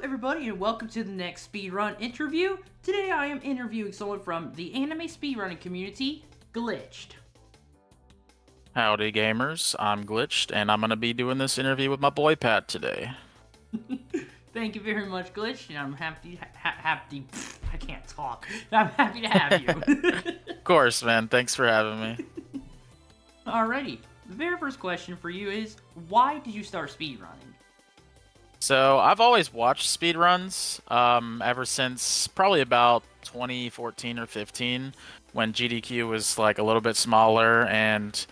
everybody, and welcome to the next speedrun interview. Today I am interviewing someone from the anime speedrunning community, Glitchedd. Howdy gamers, I'm Glitched, and I'm gonna be doing this interview with my boy Pat today. Thank you very much, Glitch, and I'm happy, I can't talk. I'm happy to have you. Of course, man, thanks for having me. Alrighty, the very first question for you is, why did you start speedrunning? So, I've always watched speedruns, ever since probably about 2014 or 15, when GDQ was like a little bit smaller and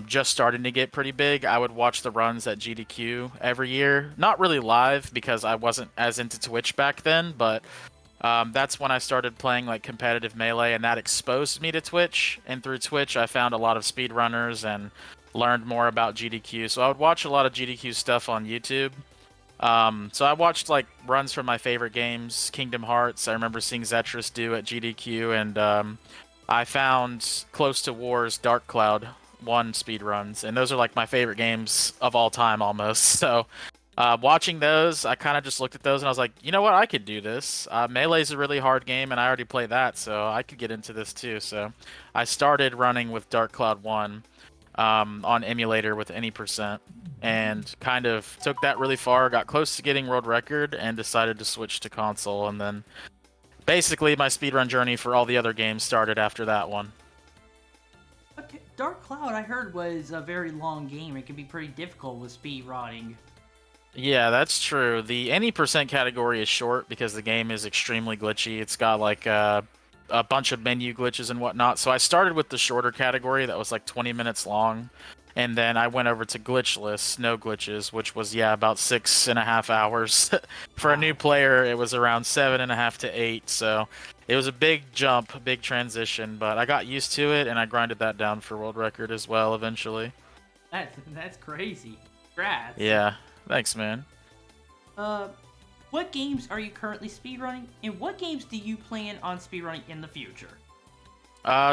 just starting to get pretty big. I would watch the runs at GDQ every year. Not really live because I wasn't as into Twitch back then, but that's when I started playing like competitive Melee, and that exposed me to Twitch. And through Twitch, I found a lot of speedrunners and learned more about GDQ. So I would watch a lot of GDQ stuff on YouTube. So I watched like runs from my favorite games, Kingdom Hearts. I remember seeing Zetris do at GDQ, and I found Close to War's Dark Cloud 1 speedruns, and those are like my favorite games of all time almost. So watching those, I kind of just looked at those and I was like, you know what, I could do this. Melee's a really hard game, and I already play that, so I could get into this too. So I started running with Dark Cloud 1 on emulator with any percent, and kind of took that really far, got close to getting world record, and decided to switch to console. And then basically my speedrun journey for all the other games started after that one. Okay, Dark Cloud, I heard, was a very long game. It can be pretty difficult with speedrunning. Yeah, that's true. The any percent category is short because the game is extremely glitchy. It's got like a bunch of menu glitches and whatnot. So I started with the shorter category that was like 20 minutes long. And then I went over to glitchless, no glitches, which was, yeah, about 6.5 hours. For a new player, it was around 7.5 to 8. So it was a big jump, a big transition, but I got used to it, and I grinded that down for world record as well eventually. That's crazy. Congrats. Yeah, thanks, man. What games are you currently speedrunning, and what games do you plan on speedrunning in the future?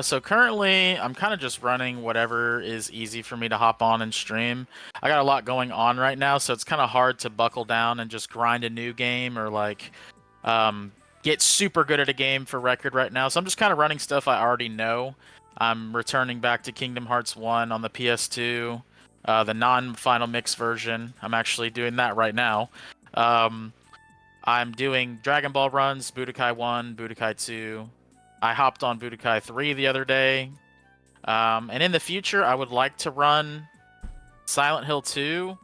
So currently, I'm kind of just running whatever is easy for me to hop on and stream. I got a lot going on right now, so it's kind of hard to buckle down and just grind a new game or like get super good at a game for record right now. So I'm just kind of running stuff I already know. I'm returning back to Kingdom Hearts 1 on the PS2, the non-final mix version. I'm actually doing that right now. I'm doing Dragon Ball runs, Budokai 1, Budokai 2. I hopped on Budokai 3 the other day. And in the future, I would like to run Silent Hill 2.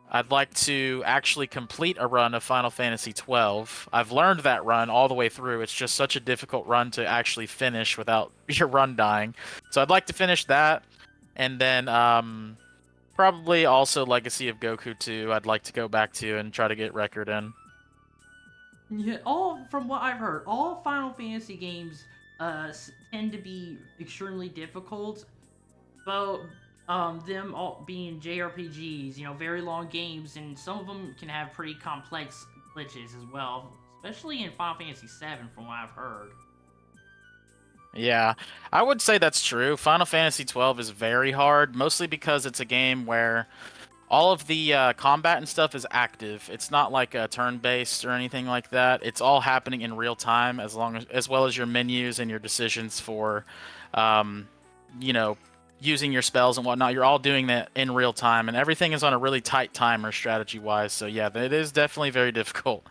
I'd like to actually complete a run of Final Fantasy 12. I've learned that run all the way through. It's just such a difficult run to actually finish without your run dying. So I'd like to finish that. And then probably also Legacy of Goku 2 I'd like to go back to and try to get record in. Yeah, from what I've heard, all Final Fantasy games tend to be extremely difficult. But them all being JRPGs, very long games, and some of them can have pretty complex glitches as well, especially in Final Fantasy VII, from what I've heard. Yeah, I would say that's true. Final Fantasy 12 is very hard, mostly because it's a game where all of the combat and stuff is active. It's not like a turn-based or anything like that. It's all happening in real time, as well as your menus and your decisions for, you know, using your spells and whatnot. You're all doing that in real time, and everything is on a really tight timer strategy-wise. So yeah, it is definitely very difficult.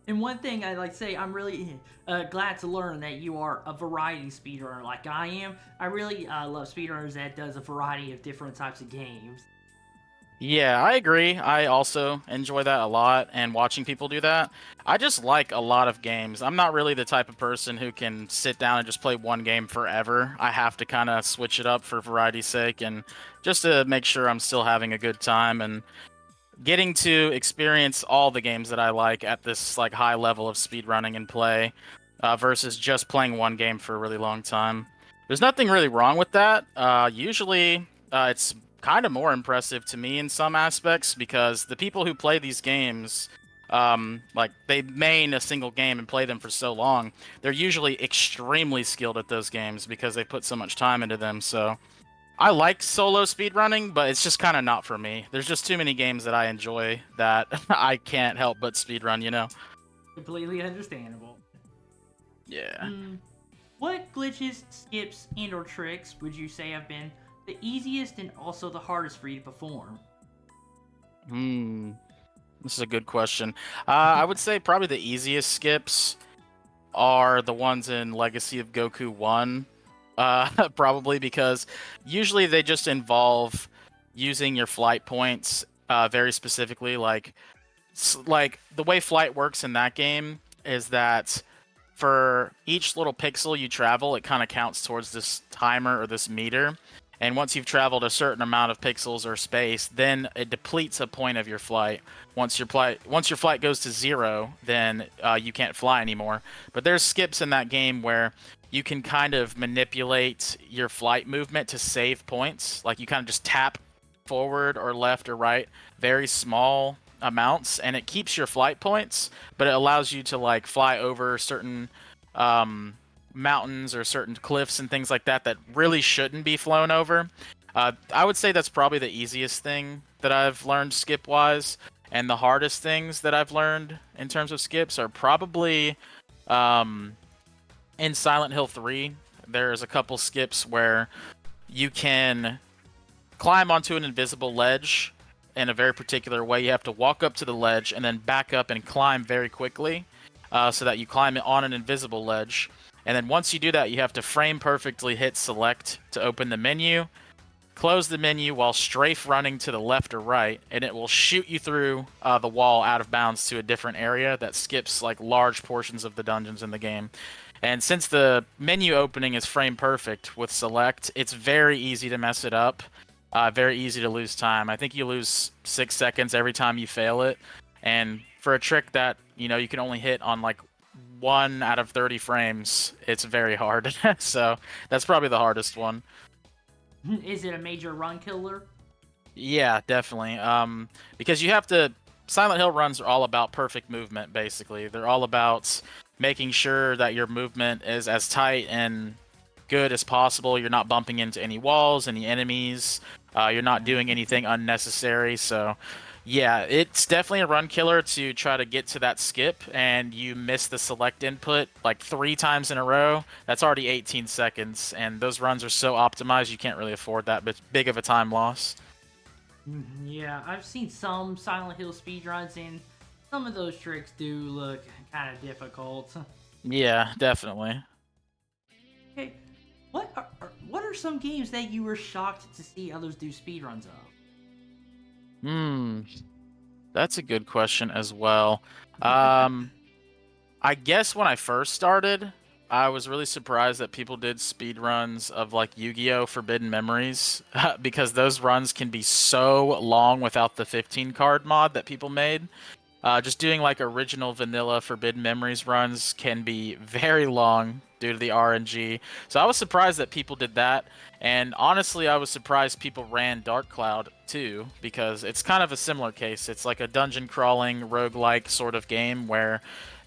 And one thing I like to say, I'm really glad to learn that you are a variety speedrunner like I am. I really love speedrunners that does a variety of different types of games. Yeah, I agree. I also enjoy that a lot, and watching people do that. I just like a lot of games. I'm not really the type of person who can sit down and just play one game forever. I have to kind of switch it up for variety's sake, and just to make sure I'm still having a good time and getting to experience all the games that I like at this like high level of speedrunning and play, versus just playing one game for a really long time. There's nothing really wrong with that. Usually, it's kind of more impressive to me in some aspects because the people who play these games, like they main a single game and play them for so long, they're usually extremely skilled at those games because they put so much time into them. So I like solo speedrunning, but it's just kind of not for me. There's just too many games that I enjoy that I can't help but speedrun, you know? Completely understandable. Yeah. Mm, what glitches, skips, and/or tricks would you say have been the easiest and also the hardest for you to perform? Hmm. This is a good question. I would say probably the easiest skips are the ones in Legacy of Goku 1. Probably because usually they just involve using your flight points very specifically. Like the way flight works in that game is that for each little pixel you travel, it kind of counts towards this timer or this meter. And once you've traveled a certain amount of pixels or space, then it depletes a point of your flight. Once your flight goes to zero, then you can't fly anymore. But there's skips in that game where you can kind of manipulate your flight movement to save points. Like you kind of just tap forward or left or right, very small amounts, and it keeps your flight points, but it allows you to like fly over certain um, mountains or certain cliffs and things like that that really shouldn't be flown over. I would say that's probably the easiest thing that I've learned skip wise, and the hardest things that I've learned in terms of skips are probably um, in Silent Hill 3. There's a couple skips where you can climb onto an invisible ledge in a very particular way. You have to walk up to the ledge and then back up and climb very quickly, so that you climb on an invisible ledge. And then once you do that, you have to frame perfectly hit select to open the menu, close the menu while strafe running to the left or right, and it will shoot you through the wall out of bounds to a different area that skips like large portions of the dungeons in the game. And since the menu opening is frame perfect with select, it's very easy to mess it up. Very easy to lose time. I think you lose 6 seconds every time you fail it. And for a trick that, you can only hit on like 1 out of 30 frames, it's very hard. So that's probably the hardest one. Is it a major run killer? Yeah, definitely. Because you have to. Silent Hill runs are all about perfect movement, basically. They're all about making sure that your movement is as tight and good as possible. You're not bumping into any walls, any enemies. You're not doing anything unnecessary. So, yeah, it's definitely a run killer to try to get to that skip, and you miss the select input like 3 times in a row. That's already 18 seconds, and those runs are so optimized you can't really afford that big of a time loss. Yeah, I've seen some Silent Hill speedruns, and some of those tricks do look kind of difficult. Yeah, definitely. Okay, what are some games that you were shocked to see others do speedruns of? Hmm, that's a good question as well. Um, I guess when I first started, I was really surprised that people did speed runs of like Yu-Gi-Oh! Forbidden Memories because those runs can be so long without the 15 card mod that people made. Just doing like original vanilla Forbidden Memories runs can be very long due to the RNG. So I was surprised that people did that. And honestly, I was surprised people ran Dark Cloud too, because it's kind of a similar case. It's like a dungeon crawling, roguelike sort of game where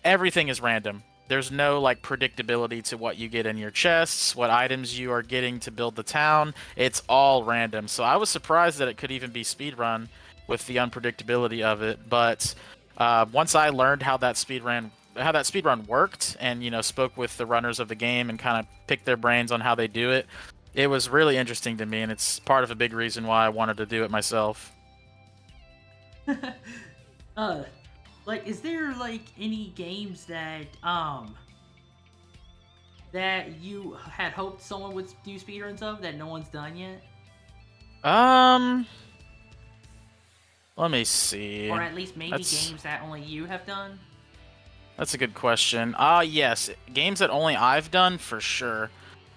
everything is random. There's no like predictability to what you get in your chests, what items you are getting to build the town. It's all random. So I was surprised that it could even be speedrun with the unpredictability of it. But once I learned how that speedrun worked, and spoke with the runners of the game and kind of picked their brains on how they do it, it was really interesting to me, and it's part of a big reason why I wanted to do it myself. uh, like, is there like any games that you had hoped someone would do speedruns of that no one's done yet, Um, Let me see. or at least maybe That's games that only you have done? that's a good question. Yes, games that only I've done for sure.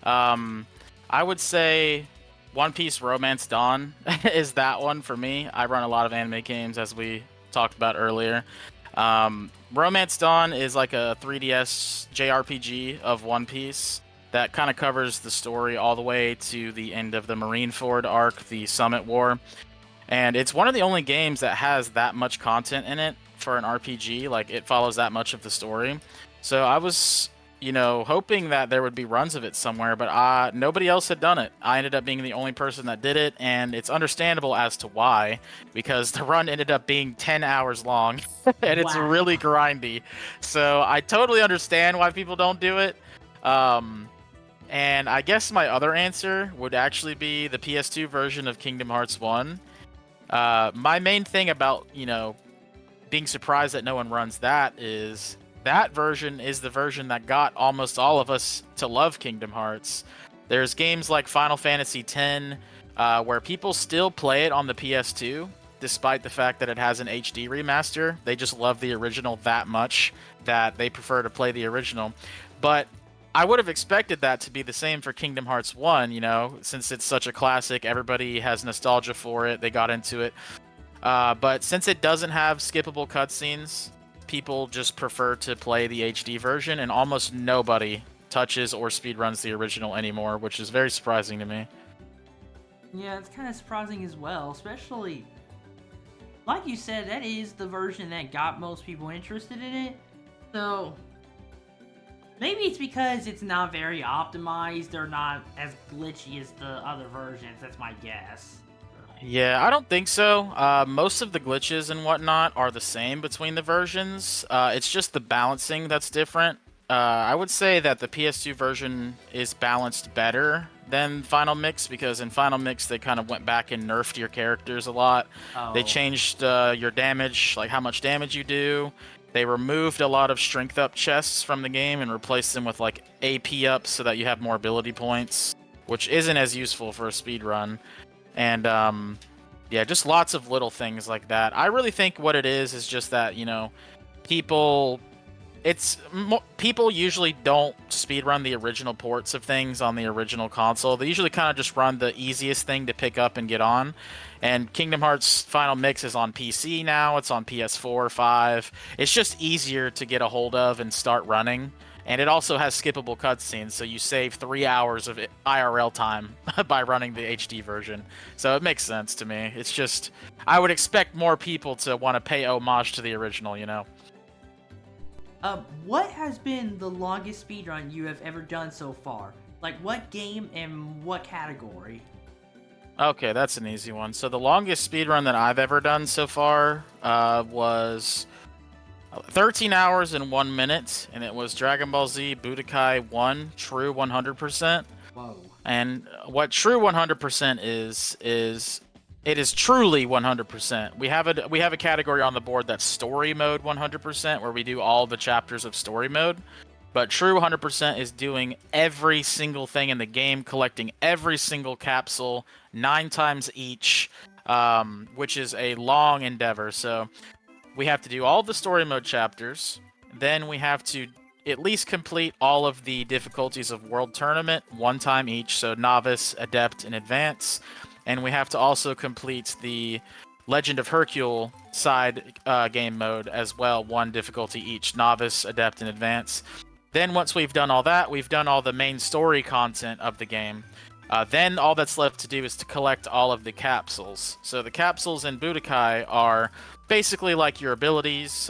Um, I would say One Piece Romance Dawn is that one for me. I run a lot of anime games, as we talked about earlier. Romance Dawn is like a 3DS JRPG of One Piece that kind of covers the story all the way to the end of the Marineford arc, the Summit War. And it's one of the only games that has that much content in it for an RPG. Like, it follows that much of the story. So I was, hoping that there would be runs of it somewhere, but nobody else had done it. I ended up being the only person that did it, and it's understandable as to why, because the run ended up being 10 hours long, and it's Wow. really grindy. So I totally understand why people don't do it. And I guess my other answer would actually be the PS2 version of Kingdom Hearts 1. My main thing about, being surprised that no one runs that is that version is the version that got almost all of us to love Kingdom Hearts. There's games like Final Fantasy X, where people still play it on the PS2, despite the fact that it has an HD remaster. They just love the original that much that they prefer to play the original. But I would have expected that to be the same for Kingdom Hearts 1, since it's such a classic, everybody has nostalgia for it, they got into it. But since it doesn't have skippable cutscenes, people just prefer to play the HD version, and almost nobody touches or speedruns the original anymore, which is very surprising to me. Yeah, it's kind of surprising as well, especially, like you said, that is the version that got most people interested in it. So, maybe it's because it's not very optimized or not as glitchy as the other versions, that's my guess. Yeah, I don't think so. Most of the glitches and whatnot are the same between the versions. It's just the balancing that's different. I would say that the PS2 version is balanced better than Final Mix, because in Final Mix they kind of went back and nerfed your characters a lot. They Oh. changed your damage, like how much damage you do. They removed a lot of strength up chests from the game and replaced them with like AP ups so that you have more ability points, which isn't as useful for a speed run. And yeah, just lots of little things like that. I really think what it is just that, people people usually don't speedrun the original ports of things on the original console. They usually kind of just run the easiest thing to pick up and get on. And Kingdom Hearts Final Mix is on PC now. It's on PS4, 5. It's just easier to get a hold of and start running. And it also has skippable cutscenes, so you save 3 hours of IRL time by running the HD version. So it makes sense to me. It's just, I would expect more people to want to pay homage to the original, What has been the longest speedrun you have ever done so far? Like, what game and what category? Okay, that's an easy one. So the longest speedrun that I've ever done so far was 13 hours and 1 minute, and it was Dragon Ball Z Budokai 1 True 100%. Whoa. And what True 100% is it is truly 100%. We have a category on the board that's Story Mode 100%, where we do all the chapters of Story Mode. But True 100% is doing every single thing in the game, collecting every single capsule 9 times each, which is a long endeavor. So we have to do all the story mode chapters, then we have to at least complete all of the difficulties of World Tournament 1 time each, so Novice, Adept, and Advance. And we have to also complete the Legend of Hercule side game mode as well, 1 difficulty each, Novice, Adept, and Advance. Then once we've done all that, we've done all the main story content of the game. Then all that's left to do is to collect all of the capsules. So the capsules in Budokai are basically like your abilities,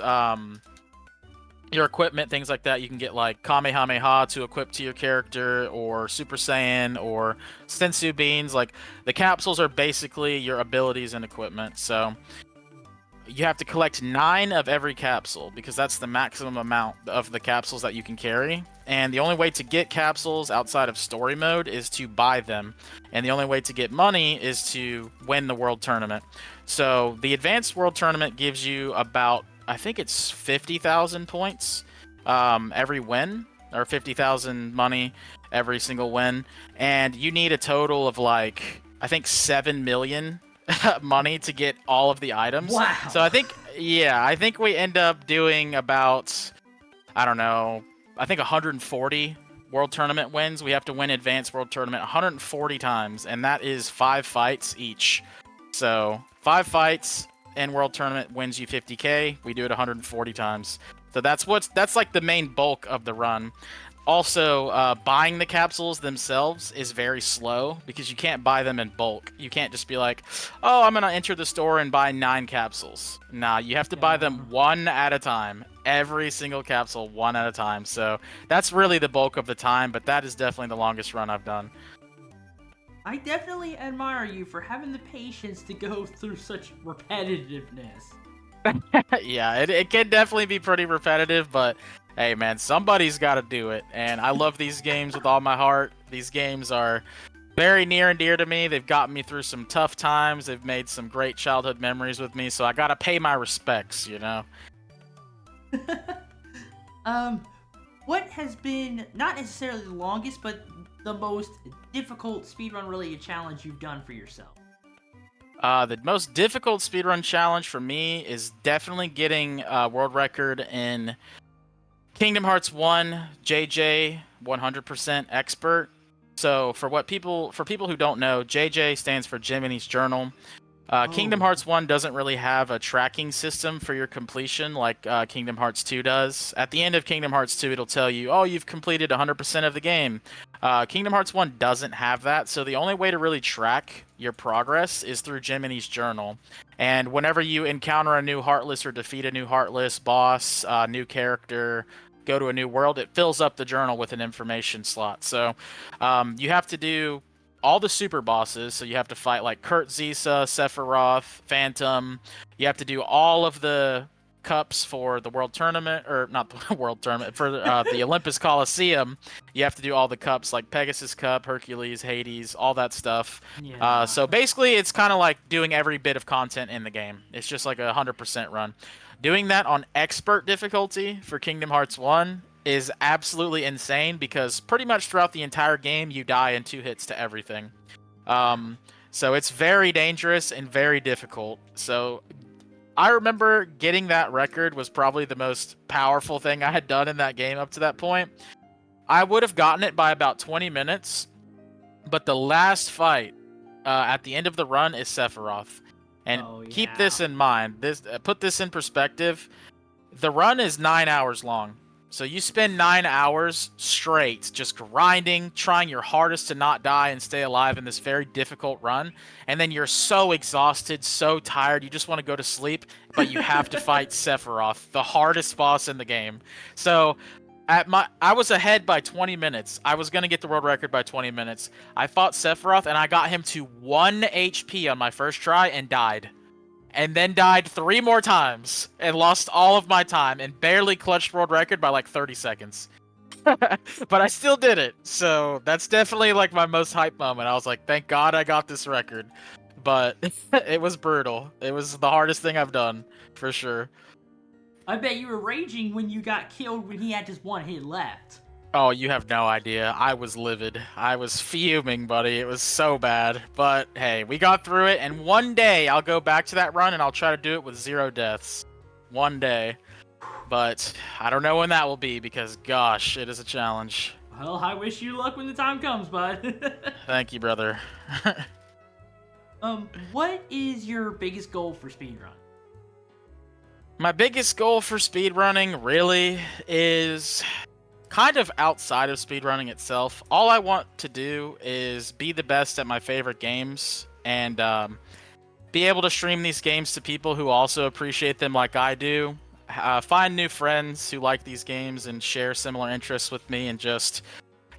your equipment, things like that. You can get like Kamehameha to equip to your character, or Super Saiyan, or Sensu Beans. Like, the capsules are basically your abilities and equipment. So you have to collect 9 of every capsule, because that's the maximum amount of the capsules that you can carry. And the only way to get capsules outside of story mode is to buy them. And the only way to get money is to win the world tournament. So the advanced world tournament gives you about, I think it's 50,000 points every win, or 50,000 money every single win. And you need a total of like, I think 7 million money to get all of the items. Wow. So I think we end up doing about, I don't know, I think 140 World Tournament wins. We have to win Advanced World Tournament 140 times, and that is 5 fights each. So 5 fights in World Tournament wins you 50k. We do it 140 times. So that's like the main bulk of the run. Also, buying the capsules themselves is very slow because you can't buy them in bulk. You can't just be like, oh, I'm going to enter the store and buy 9 capsules. Nah, you have to buy Yeah. them one at a time. Every single capsule, one at a time. So that's really the bulk of the time, but that is definitely the longest run I've done. I definitely admire you for having the patience to go through such repetitiveness. Yeah, it can definitely be pretty repetitive, but hey, man, somebody's got to do it. And I love these games with all my heart. These games are very near and dear to me. They've gotten me through some tough times. They've made some great childhood memories with me, so I got to pay my respects, you know? um, what has been not necessarily the longest, but the most difficult speedrun related challenge you've done for yourself? The most difficult speedrun challenge for me is definitely getting a world record in Kingdom Hearts 1 JJ 100% expert. So for people who don't know, JJ stands for Jiminy's Journal. Kingdom Oh, Hearts 1 doesn't really have a tracking system for your completion like Kingdom Hearts 2 does. At the end of Kingdom Hearts 2, it'll tell you, oh, you've completed 100% of the game. Kingdom Hearts 1 doesn't have that, so the only way to really track your progress is through Jiminy's Journal. And whenever you encounter a new Heartless or defeat a new Heartless boss, new character, go to a new world, it fills up the journal with an information slot. So you have to do all the super bosses, so you have to fight like Kurt Zisa, Sephiroth, Phantom. You have to do all of the cups for the world tournament, or not the world tournament, for the Olympus Coliseum. You have to do all the cups like Pegasus Cup, Hercules, Hades, all that stuff. yeah. So basically, it's kind of like doing every bit of content in the game. It's just like a 100% run. Doing that on expert difficulty for Kingdom Hearts 1 is absolutely insane because pretty much throughout the entire game you die in 2 hits to everything. Wow. So it's very dangerous and very difficult. So I remember getting that record was probably the most powerful thing I had done in that game up to that point. I would have gotten it by about 20 minutes, but the last fight at the end of the run is Sephiroth. And Oh, keep yeah. this in mind. Put this in perspective. The run is 9 hours long. So you spend 9 hours straight just grinding, trying your hardest to not die and stay alive in this very difficult run. And then you're so exhausted, so tired, you just want to go to sleep, but you have to fight Sephiroth, the hardest boss in the game. So I was ahead by 20 minutes. I was going to get the world record by 20 minutes. I fought Sephiroth and I got him to 1 HP on my first try and died. And then died 3 more times and lost all of my time and barely clutched world record by like 30 seconds. But I still did it. So that's definitely like my most hype moment. I was like, thank God I got this record. But it was brutal. It was the hardest thing I've done for sure. I bet you were raging when you got killed when he had just one hit left. Oh, you have no idea. I was livid. I was fuming, buddy. It was so bad. But hey, we got through it, and one day I'll go back to that run and I'll try to do it with 0 deaths. One day. But I don't know when that will be because, gosh, it is a challenge. Well, I wish you luck when the time comes, bud. Thank you, brother. What is your biggest goal for speedrun? My biggest goal for speedrunning really is kind of outside of speedrunning itself. All I want to do is be the best at my favorite games and be able to stream these games to people who also appreciate them like I do. Find new friends who like these games and share similar interests with me and just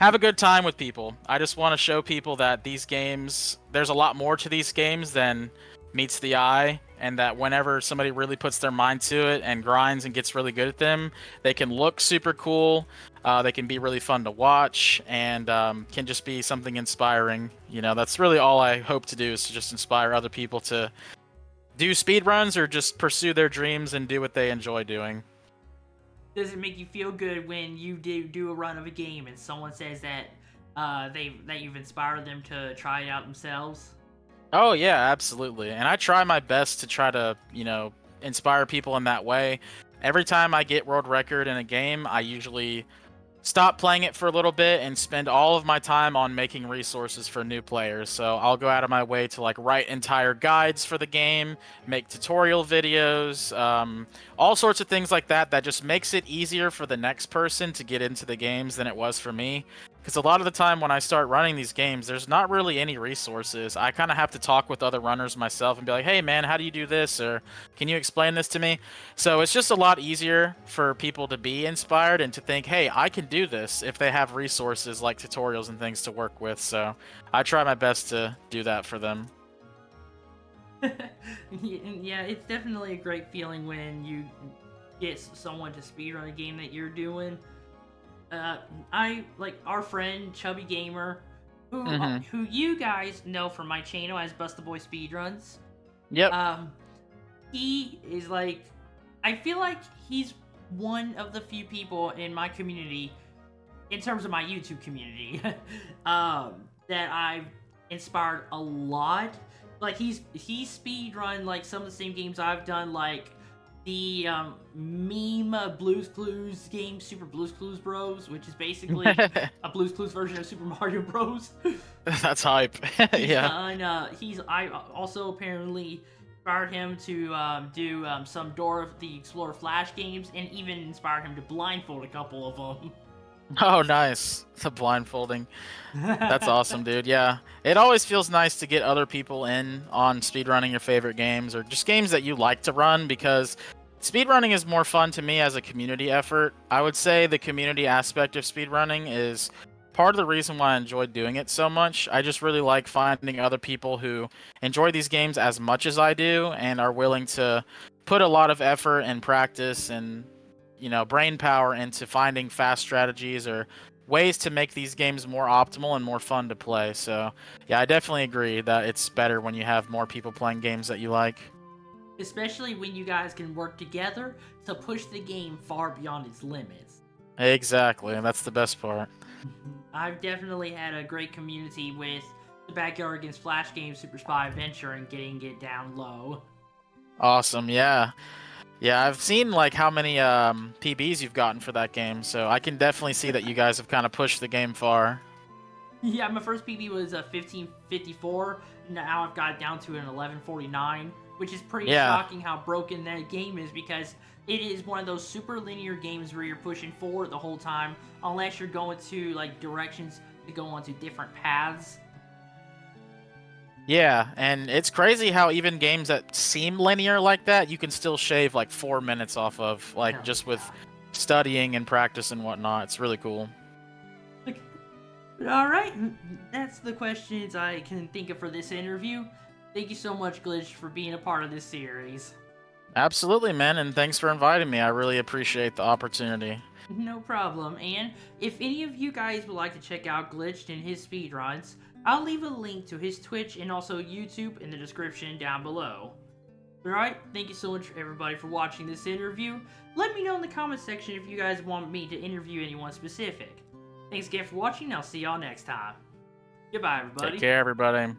have a good time with people. I just want to show people that these games, there's a lot more to these games than meets the eye, and that whenever somebody really puts their mind to it and grinds and gets really good at them, they can look super cool, they can be really fun to watch, and can just be something inspiring. You know, that's really all I hope to do, is to just inspire other people to do speedruns or just pursue their dreams and do what they enjoy doing. Does it make you feel good when you do a run of a game and someone says that that you've inspired them to try it out themselves? Oh yeah, absolutely. And I try my best to try to, inspire people in that way. Every time I get world record in a game, I usually stop playing it for a little bit and spend all of my time on making resources for new players. So I'll go out of my way to like write entire guides for the game, make tutorial videos, all sorts of things like that. That just makes it easier for the next person to get into the games than it was for me. Because a lot of the time when I start running these games, there's not really any resources. I kind of have to talk with other runners myself and be like, hey man, how do you do this? Or can you explain this to me? So it's just a lot easier for people to be inspired and to think, hey, I can do this if they have resources like tutorials and things to work with. So I try my best to do that for them. Yeah, it's definitely a great feeling when you get someone to speedrun a game that you're doing. I like our friend Chubby Gamer, Mm-hmm. who you guys know from my channel as Bust the Boy Speedruns. Yep. Um, he is like, I feel like he's one of the few people in my community, in terms of my YouTube community, that I've inspired a lot. Like he's speedrun like some of the same games I've done, like the meme Blues Clues game, Super Blues Clues Bros, which is basically a Blues Clues version of Super Mario Bros. That's hype. He's Yeah. done. I also apparently inspired him to do some Dora the Explorer Flash games, and even inspired him to blindfold a couple of them. Oh, nice. The blindfolding. That's awesome, dude. Yeah. It always feels nice to get other people in on speedrunning your favorite games or just games that you like to run because speedrunning is more fun to me as a community effort. I would say the community aspect of speedrunning is part of the reason why I enjoy doing it so much. I just really like finding other people who enjoy these games as much as I do and are willing to put a lot of effort and practice and brain power into finding fast strategies or ways to make these games more optimal and more fun to play. So, yeah, I definitely agree that it's better when you have more people playing games that you like. Especially when you guys can work together to push the game far beyond its limits. Exactly, and that's the best part. I've definitely had a great community with the Backyard Against Flash game Super Spy Adventure and getting it down low. Awesome, yeah. Yeah, I've seen like how many PBs you've gotten for that game, so I can definitely see that you guys have kind of pushed the game far. Yeah, my first PB was a 1554. Now I've got it down to an 1149, which is pretty Yeah. shocking how broken that game is because it is one of those super linear games where you're pushing forward the whole time, unless you're going to like directions to go onto different paths. Yeah, and it's crazy how even games that seem linear like that, you can still shave like 4 minutes off of, like Hell just with yeah. studying and practice and whatnot. It's really cool. All right, that's the questions I can think of for this interview. Thank you so much, Glitch, for being a part of this series. Absolutely, man, and thanks for inviting me. I really appreciate the opportunity. No problem. And if any of you guys would like to check out Glitched and his speedruns, I'll leave a link to his Twitch and also YouTube in the description down below. Alright, thank you so much everybody for watching this interview. Let me know in the comment section if you guys want me to interview anyone specific. Thanks again for watching, I'll see y'all next time. Goodbye everybody. Take care, everybody.